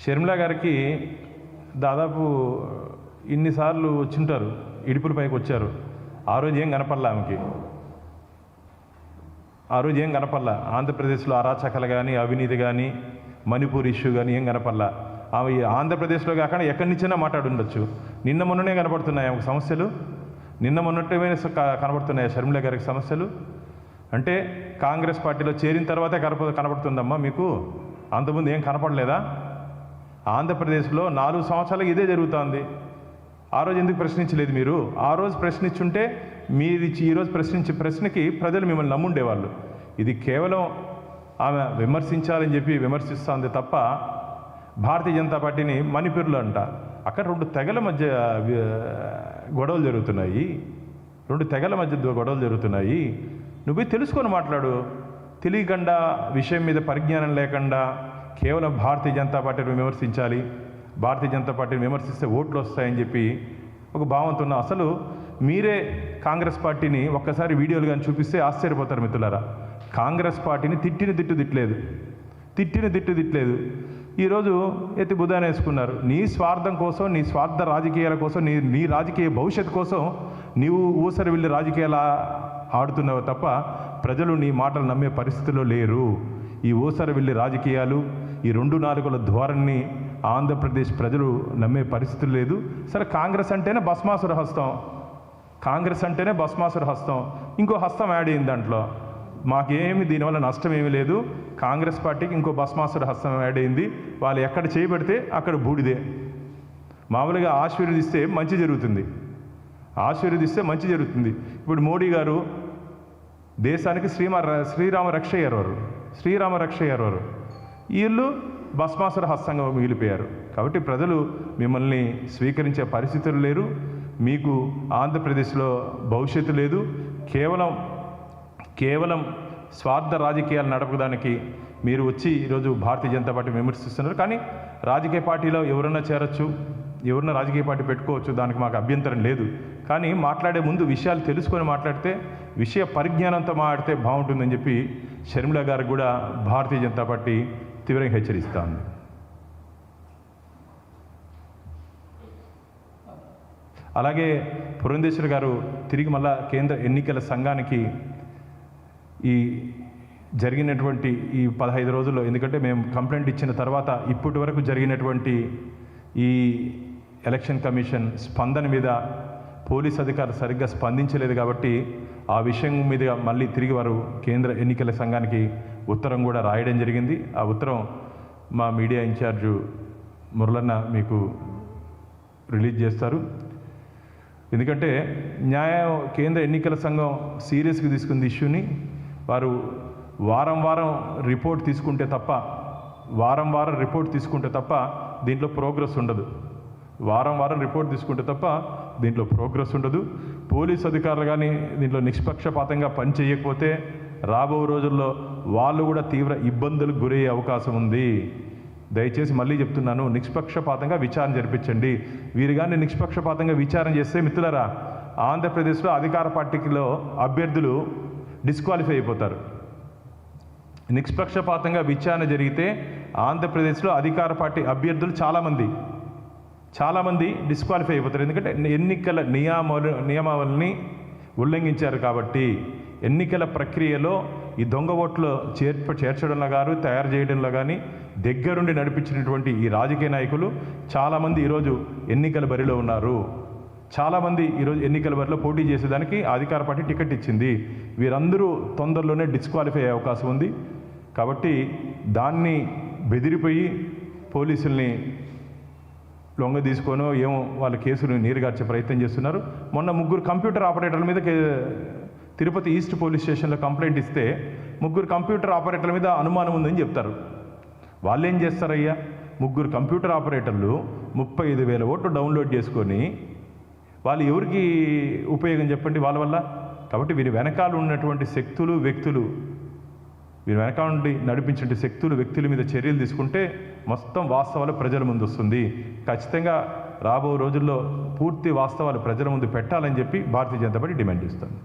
షర్మిల గారికి దాదాపు ఇన్నిసార్లు వచ్చింటారు, ఇడుపుల పైకి వచ్చారు. ఆ రోజు ఏం కనపడలే ఆమెకి, ఆ రోజు ఏం కనపడలే. ఆంధ్రప్రదేశ్లో అరాచకాలు కానీ, అవినీతి కానీ, మణిపూర్ ఇష్యూ కానీ ఏం కనపడలే. ఆమె ఆంధ్రప్రదేశ్లో కాకుండా ఎక్కడి నుంచైనా మాట్లాడుండొచ్చు. నిన్న మొన్ననే కనపడుతున్నాయి ఆమెకు సమస్యలు, నిన్న మొన్నటే కనబడుతున్నాయి షర్మిల గారికి సమస్యలు. అంటే కాంగ్రెస్ పార్టీలో చేరిన తర్వాతే కనపడుతుందమ్మా మీకు, అంతకుముందు ఏం కనపడలేదా? ఆంధ్రప్రదేశ్లో 4 సంవత్సరాలకు ఇదే జరుగుతోంది. ఆ రోజు ఎందుకు ప్రశ్నించలేదు మీరు? ఆ రోజు ప్రశ్నించుంటే మీరు ఈరోజు ప్రశ్నించే ప్రశ్నకి ప్రజలు మిమ్మల్ని నమ్ముండేవాళ్ళు. ఇది కేవలం ఆమె విమర్శించాలని చెప్పి విమర్శిస్తుంది తప్ప భారతీయ జనతా పార్టీని మణిపూర్లో అంట. అక్కడ 2 తెగల మధ్య గొడవలు జరుగుతున్నాయి, 2 తెగల మధ్య గొడవలు జరుగుతున్నాయి. నువ్వు తెలుసుకొని మాట్లాడు. తెలియకుండా, విషయం మీద పరిజ్ఞానం లేకుండా కేవలం భారతీయ జనతా పార్టీని విమర్శించాలి, భారతీయ జనతా పార్టీని విమర్శిస్తే ఓట్లు వస్తాయని చెప్పి ఒక భావంతో ఉన్న అసలు మీరే కాంగ్రెస్ పార్టీని ఒక్కసారి వీడియోలు కానీ చూపిస్తే ఆశ్చర్యపోతారు మిత్రులారా. కాంగ్రెస్ పార్టీని తిట్టిన తిట్టలేదు. ఈరోజు ఎత్తి బుధాన వేసుకున్నారు. నీ స్వార్థం కోసం, నీ స్వార్థ రాజకీయాల కోసం, నీ రాజకీయ భవిష్యత్తు కోసం నీవు ఊసరి వెళ్ళి రాజకీయాలు ఆడుతున్నావు తప్ప ప్రజలు నీ మాటలు నమ్మే పరిస్థితిలో లేరు. ఈ ఊసరి వెళ్ళి రాజకీయాలు, ఈ 2 నాలుగుల ధోరణిని ఆంధ్రప్రదేశ్ ప్రజలు నమ్మే పరిస్థితి లేదు. సరే, కాంగ్రెస్ అంటేనే భస్మాసుర హస్తం, కాంగ్రెస్ అంటేనే భస్మాసుర హస్తం, ఇంకో హస్తం యాడ్ అయింది దాంట్లో. మాకేమి దీనివల్ల నష్టం ఏమీ లేదు. కాంగ్రెస్ పార్టీకి ఇంకో భస్మాసుర హస్తం యాడ్ అయింది. వాళ్ళు ఎక్కడ చేయబడితే అక్కడ బూడిదే. మామూలుగా ఆశీర్వదిస్తే మంచి జరుగుతుంది, ఇప్పుడు మోడీ గారు దేశానికి శ్రీరామ రక్ష అయ్యారు. వీళ్ళు భస్మాసుర హస్తంగా మిగిలిపోయారు. కాబట్టి ప్రజలు మిమ్మల్ని స్వీకరించే పరిస్థితులు లేరు. మీకు ఆంధ్రప్రదేశ్లో భవిష్యత్తు లేదు. కేవలం స్వార్థ రాజకీయాలు నడపడానికి మీరు వచ్చి ఈరోజు భారతీయ జనతా పార్టీ విమర్శిస్తున్నారు. కానీ రాజకీయ పార్టీలో ఎవరన్నా చేరొచ్చు, ఎవరన్నా రాజకీయ పార్టీ పెట్టుకోవచ్చు, దానికి మాకు అభ్యంతరం లేదు. కానీ మాట్లాడే ముందు విషయాలు తెలుసుకొని మాట్లాడితే, విషయ పరిజ్ఞానంతో మాట్లాడితే బాగుంటుందని చెప్పి షర్మిల గారికి కూడా భారతీయ జనతా పార్టీ తీవ్రంగా హెచ్చరిస్తోంది. అలాగే పురంధేశ్వర్ గారు తిరిగి మళ్ళా కేంద్ర ఎన్నికల సంఘానికి ఈ జరిగినటువంటి ఈ 15 రోజుల్లో, ఎందుకంటే మేము కంప్లైంట్ ఇచ్చిన తర్వాత ఇప్పటి వరకు జరిగినటువంటి ఈ ఎలక్షన్ కమిషన్ స్పందన మీద పోలీస్ అధికారులు సరిగ్గా స్పందించలేదు. కాబట్టి ఆ విషయం మీద మళ్ళీ తిరిగి వారు కేంద్ర ఎన్నికల సంఘానికి ఉత్తరం కూడా రాయడం జరిగింది. ఆ ఉత్తరం మా మీడియా ఇన్ఛార్జు మురళన్న మీకు రిలీజ్ చేస్తారు. ఎందుకంటే కేంద్ర ఎన్నికల సంఘం సీరియస్గా తీసుకుంది ఇష్యూని. వారు వారం వారం రిపోర్ట్ తీసుకుంటే తప్ప దీంట్లో ప్రోగ్రెస్ ఉండదు. దీంట్లో ప్రోగ్రెస్ ఉండదు. పోలీస్ అధికారులు కానీ దీంట్లో నిష్పక్షపాతంగా పనిచేయకపోతే రాబో రోజుల్లో వాళ్ళు కూడా తీవ్ర ఇబ్బందులకు గురయ్యే అవకాశం ఉంది. దయచేసి మళ్ళీ చెప్తున్నాను, నిష్పక్షపాతంగా విచారణ జరిపించండి. వీరు కానీ నిష్పక్షపాతంగా విచారణ చేస్తే మిత్రులారా, ఆంధ్రప్రదేశ్లో అధికార పార్టీలో అభ్యర్థులు డిస్క్వాలిఫై అయిపోతారు. నిష్పక్షపాతంగా విచారణ జరిగితే ఆంధ్రప్రదేశ్లో అధికార పార్టీ అభ్యర్థులు చాలామంది డిస్క్వాలిఫై అయిపోతారు. ఎందుకంటే ఎన్నికల నియమావళిని ఉల్లంఘించారు. కాబట్టి ఎన్నికల ప్రక్రియలో ఈ దొంగ ఓట్లు చేర్చడంలో కానీ, తయారు చేయడంలో కానీ దగ్గరుండి నడిపించినటువంటి ఈ రాజకీయ నాయకులు చాలామంది ఈరోజు ఎన్నికల బరిలో ఉన్నారు. చాలామంది ఈరోజు ఎన్నికల బరిలో పోటీ చేసేదానికి అధికార పార్టీ టికెట్ ఇచ్చింది. వీరందరూ తొందరలోనే డిస్క్వాలిఫై అయ్యే అవకాశం ఉంది. కాబట్టి దాన్ని బెదిరిపోయి పోలీసుల్ని లొంగ తీసుకోనో ఏమో వాళ్ళ కేసును నీరుగార్చే ప్రయత్నం చేస్తున్నారు. మొన్న 3 కంప్యూటర్ ఆపరేటర్ల మీద తిరుపతి ఈస్ట్ పోలీస్ స్టేషన్లో కంప్లైంట్ ఇస్తే 3 కంప్యూటర్ ఆపరేటర్ల మీద అనుమానం ఉందని చెప్తారు. వాళ్ళు ఏం చేస్తారయ్యా? 3 కంప్యూటర్ ఆపరేటర్లు 35,000 ఓట్లు డౌన్లోడ్ చేసుకొని వాళ్ళు ఎవరికి ఉపయోగం చెప్పండి వాళ్ళ వల్ల? కాబట్టి వీరి వెనకాల ఉన్నటువంటి శక్తులు, వ్యక్తులు, వీరి వెనకాల నుండి నడిపించే శక్తులు, వ్యక్తుల మీద చర్యలు తీసుకుంటే మొత్తం వాస్తవాలు ప్రజల ముందు వస్తుంది. ఖచ్చితంగా రాబో రోజుల్లో పూర్తి వాస్తవాలు ప్రజల ముందు పెట్టాలని చెప్పి భారతీయ జనతా పార్టీ డిమాండ్ చేస్తుంది.